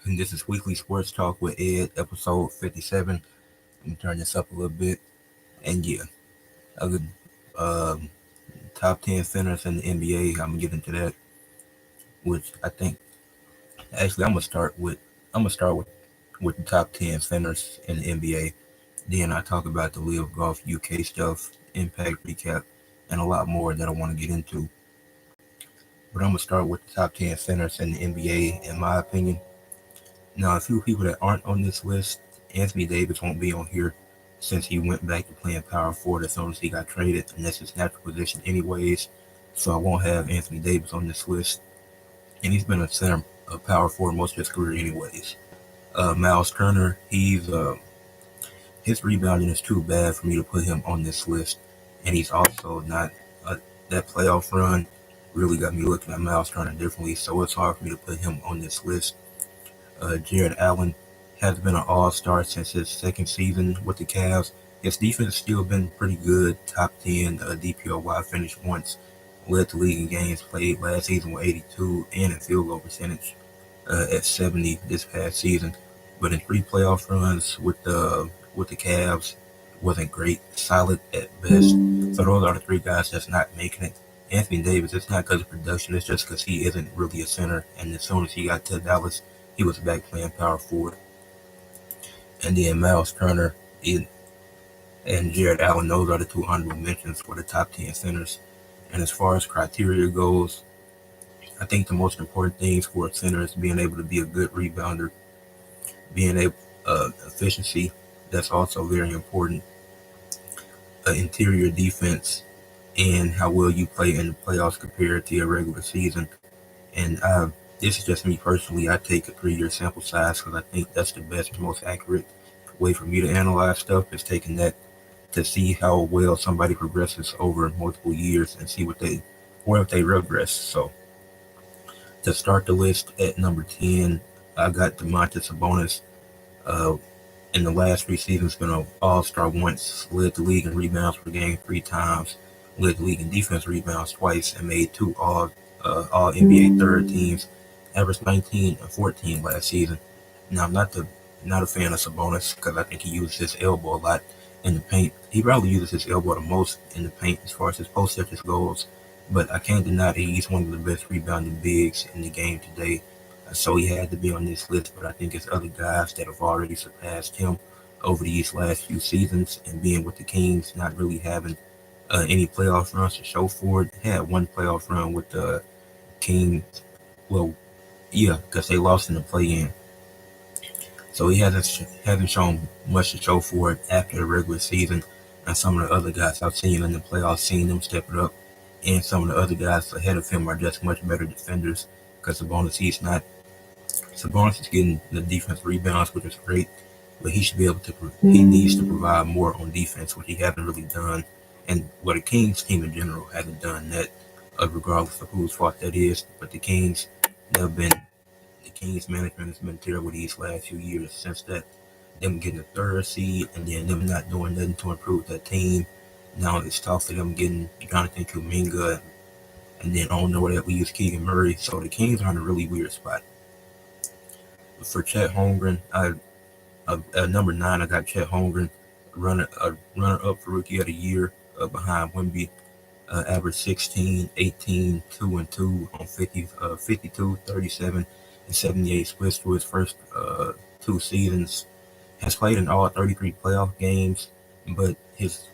And this is Weekly Sports Talk with Ed, episode 57. Let me turn this up a little bit. And yeah, other um, top 10 centers in the NBA. I'm gonna get into that, which I think actually I'm gonna start with the top 10 centers in the NBA. Then I talk about the Liv Golf UK stuff, impact recap, and a lot more that I want to get into. But I'm gonna start with the top 10 centers in the NBA, in my opinion. Now, a few people that aren't on this list, Anthony Davis won't be on here since he went back to playing power forward as soon as he got traded, and that's his natural position anyways. So I won't have Anthony Davis on this list. And he's been a center, a power forward most of his career anyways. Miles Turner, his rebounding is too bad for me to put him on this list. And he's also not, that playoff run really got me looking at Miles Turner differently, so it's hard for me to put him on this list. Jared Allen has been an all-star since his second season with the Cavs. His defense has still been pretty good, top 10 DPOY finished once, led the league in games played last season with 82 and in field goal percentage at 70 this past season. But in three playoff runs with the Cavs, wasn't great, solid at best. So those are the three guys that's not making it. Anthony Davis, it's not because of production, it's just because he isn't really a center. And as soon as he got to Dallas, he was back playing power forward. And then Miles Turner and Jared Allen, those are the two honorable mentions for the top 10 centers. And as far as criteria goes, I think the most important things for a center is being able to be a good rebounder, being able efficiency. That's also very important. Interior defense and how well you play in the playoffs compared to your regular season. And this is just me personally. I take a 3-year sample size because I think that's the best, most accurate way for me to analyze stuff is taking that to see how well somebody progresses over multiple years and see or if they regress. So to start the list at number 10, I got Domantas Sabonis. Uh, in the last 3 seasons, been an all-star once, led the league in rebounds per game 3 times, led the league in defense rebounds twice, and made two all NBA third teams, averaged 19 and 14 last season. Now, I'm not a fan of Sabonis because I think he uses his elbow a lot in the paint. He probably uses his elbow the most in the paint as far as his post touches goes. But I can't deny that he's one of the best rebounding bigs in the game today. So he had to be on this list, but I think it's other guys that have already surpassed him over these last few seasons and being with the Kings, not really having any playoff runs to show for it. Had one playoff run with the Kings. Well, yeah, because they lost in the play-in. So he hasn't shown much to show for it after the regular season. And some of the other guys I've seen in the playoffs, seen them step it up. And some of the other guys ahead of him are just much better defenders. Because Sabonis is getting the defense rebounds, which is great. But he should be able to. He needs to provide more on defense, which he hasn't really done. And the Kings team in general hasn't done that, regardless of whose fault that is. But the Kings management has been terrible these last few years since that them getting the third seed and then them not doing nothing to improve that team. Now it's tough for them getting Jonathan Kuminga and then on nowhere that we use Keegan Murray. So the Kings are in a really weird spot. For Chet Holmgren, at number 9, I got Chet Holmgren, runner up for Rookie of the Year behind Wemby. Average 16, 18, 2 and 2 on 52, 37, and 78 splits through his first 2 seasons. Has played in all 33 playoff games, but his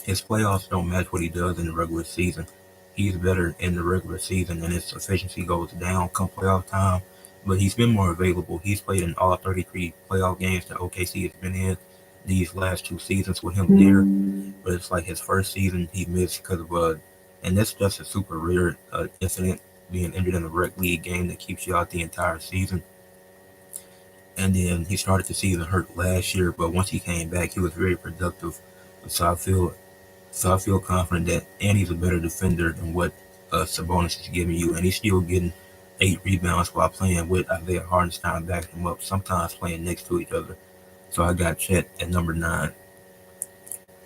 playoffs don't match what he does in the regular season. He's better in the regular season and his efficiency goes down come playoff time, but he's been more available. He's played in all 33 playoff games that OKC has been in these last 2 seasons with him there. But it's like his first season he missed because of and that's just a super rare incident, being injured in a rec league game that keeps you out the entire season. And then he started the season hurt last year, but once he came back, he was very productive. So I feel confident that, and he's a better defender than what Sabonis is giving you, and he's still getting 8 rebounds while playing with Isaiah Hartenstein backing him up, sometimes playing next to each other. So I got Chet at number 9.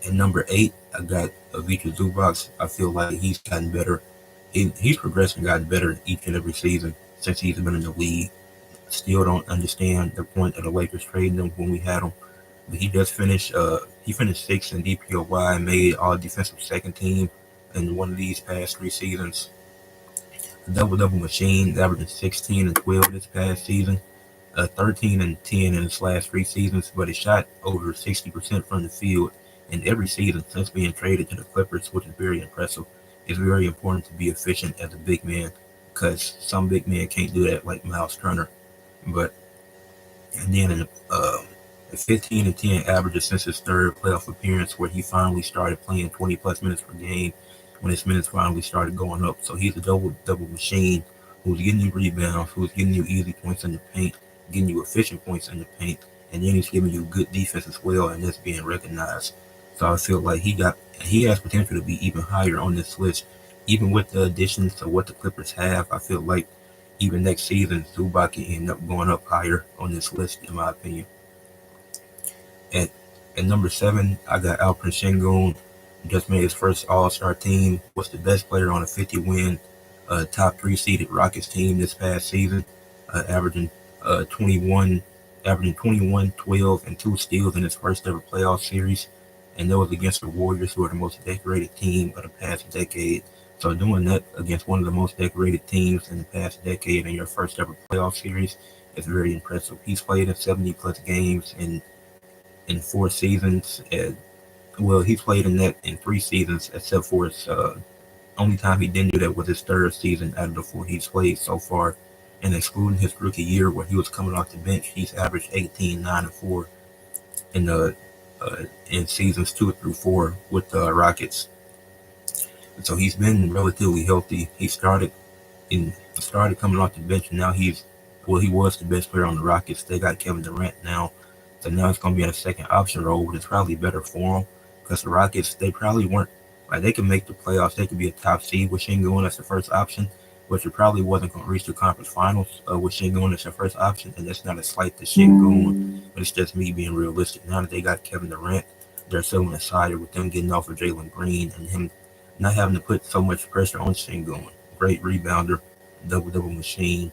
At number 8, I got Ivica Zubac. I feel like he's gotten better. He's progressed and gotten better each and every season since he's been in the league. Still don't understand the point of the Lakers trading him when we had him. But he does finish. He finished sixth in DPOY and made all defensive second team in one of these past 3 seasons. Double machine, averaging 16 and 12 this past season. 13 and 10 in his last 3 seasons, but he shot over 60% from the field in every season since being traded to the Clippers, which is very impressive. It's very important to be efficient as a big man because some big men can't do that like Miles Turner. But and then in the 15 and 10 averages since his third playoff appearance, where he finally started playing 20 plus minutes per game, when his minutes finally started going up. So he's a double machine who's getting you rebounds, who's getting you easy points in the paint, getting you efficient points in the paint, and then he's giving you good defense as well, and that's being recognized. So I feel like he has potential to be even higher on this list, even with the additions to what the Clippers have. I feel like even next season, Zubac can end up going up higher on this list, in my opinion. At at number 7, I got Alperen Sengun. Just made his first All-Star team. Was the best player on a 50-win top 3 seeded Rockets team this past season, averaging 21, 12, and 2 steals in his first ever playoff series. And that was against the Warriors, who are the most decorated team of the past decade. So doing that against one of the most decorated teams in the past decade in your first ever playoff series is very impressive. He's played in 70 plus games in 4 seasons. Well, he's played in that in 3 seasons, except for his only time he didn't do that was his third season out of the 4 he's played so far. And excluding his rookie year where he was coming off the bench, he's averaged 18, 9, and 4 in the in seasons 2 through 4 with the Rockets. And so he's been relatively healthy. He started coming off the bench, and now he was the best player on the Rockets. They got Kevin Durant now, so now it's going to be in a second option role, which is probably better for him because the Rockets, they probably weren't like they can make the playoffs. They could be a top seed with Sengun as the first option, but you probably wasn't going to reach the conference finals with Sengun as the first option, and that's not a slight to Sengun, but it's just me being realistic. Now that they got Kevin Durant, they're selling excited with them getting off of Jalen Green and him not having to put so much pressure on Sengun. Great rebounder, double machine,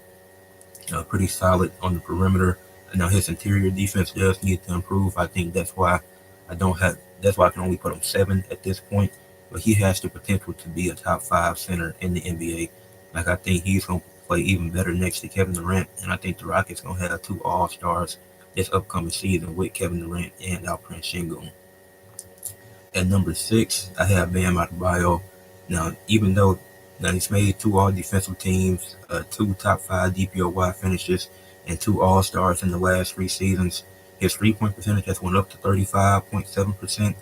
pretty solid on the perimeter. Now his interior defense does need to improve. I think that's why I can only put him 7 at this point. But he has the potential to be a top 5 center in the NBA. Like I think he's gonna play even better next to Kevin Durant, and I think the Rockets gonna have 2 All-Stars this upcoming season with Kevin Durant and Alperen Sengun. At number 6, I have Bam Adebayo. Now, even though he's made 2 all-defensive teams, 2 top 5 DPOY finishes, and 2 All-Stars in the last 3 seasons, his 3-point percentage has went up to 35.7%.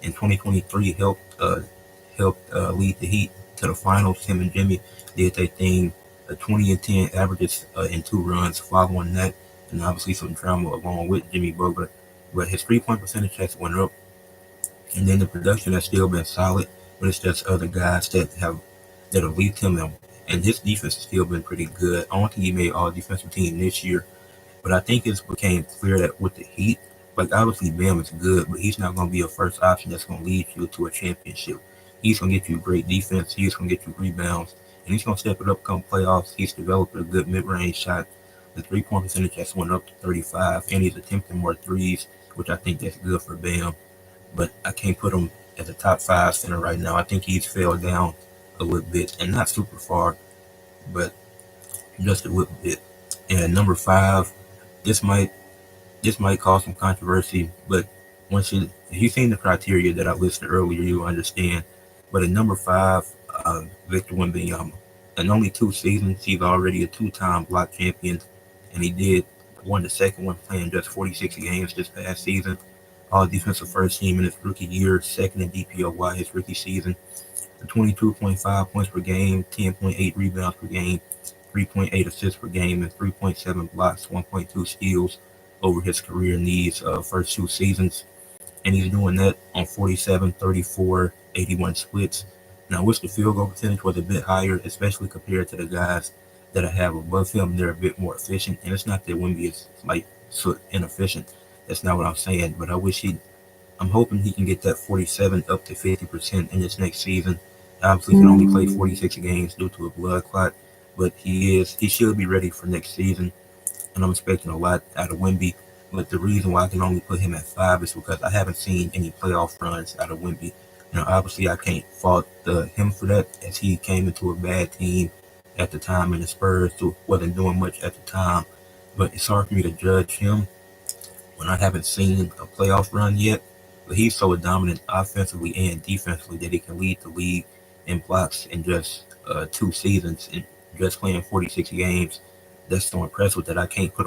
In 2023, helped lead the Heat to the finals. Him and Jimmy did their thing. 20 and 10 averages in 2 runs following that, and obviously some drama along with Jimmy Butler. But his 3-point percentage has went up. And then the production has still been solid, but it's just other guys that have leaked him, and his defense has still been pretty good. I don't think he made all defensive team this year, but I think it became clear that with the Heat, like obviously Bam is good, but he's not going to be a first option that's going to lead you to a championship. He's going to get you great defense, he's going to get you rebounds, and he's going to step it up come playoffs. He's developed a good mid-range shot. The 3-point percentage has went up to 35, and he's attempting more threes, which I think that's good for Bam. But I can't put him as a top 5 center right now. I think he's fell down a little bit, and not super far, but just a little bit. And number 5, this might cause some controversy, but if you've seen the criteria that I listed earlier, you'll understand. But at number 5, Victor Wembanyama. In only 2 seasons, he's already a 2-time block champion, and he won the second one playing just 46 games this past season. All defensive first team in his rookie year, second in DPOY his rookie season. 22.5 points per game, 10.8 rebounds per game, 3.8 assists per game, and 3.7 blocks, 1.2 steals over his career in these first 2 seasons. And he's doing that on 47, 34, 81 splits. Now, I wish the field goal percentage was a bit higher, especially compared to the guys that I have above him. They're a bit more efficient. And it's not that Wemby is like so inefficient. That's not what I'm saying. But I'm hoping he can get that 47 up to 50% in this next season. Obviously, he can only play 46 games due to a blood clot, but he should be ready for next season. and I'm expecting a lot out of Wemby. But the reason why I can only put him at 5 is because I haven't seen any playoff runs out of Wemby. Now, obviously, I can't fault him for that, as he came into a bad team at the time, and the Spurs wasn't doing much at the time. But it's hard for me to judge him when I haven't seen a playoff run yet. But he's so dominant offensively and defensively that he can lead the league in blocks in just 2 seasons and just playing 46 games. That's so impressive that I can't put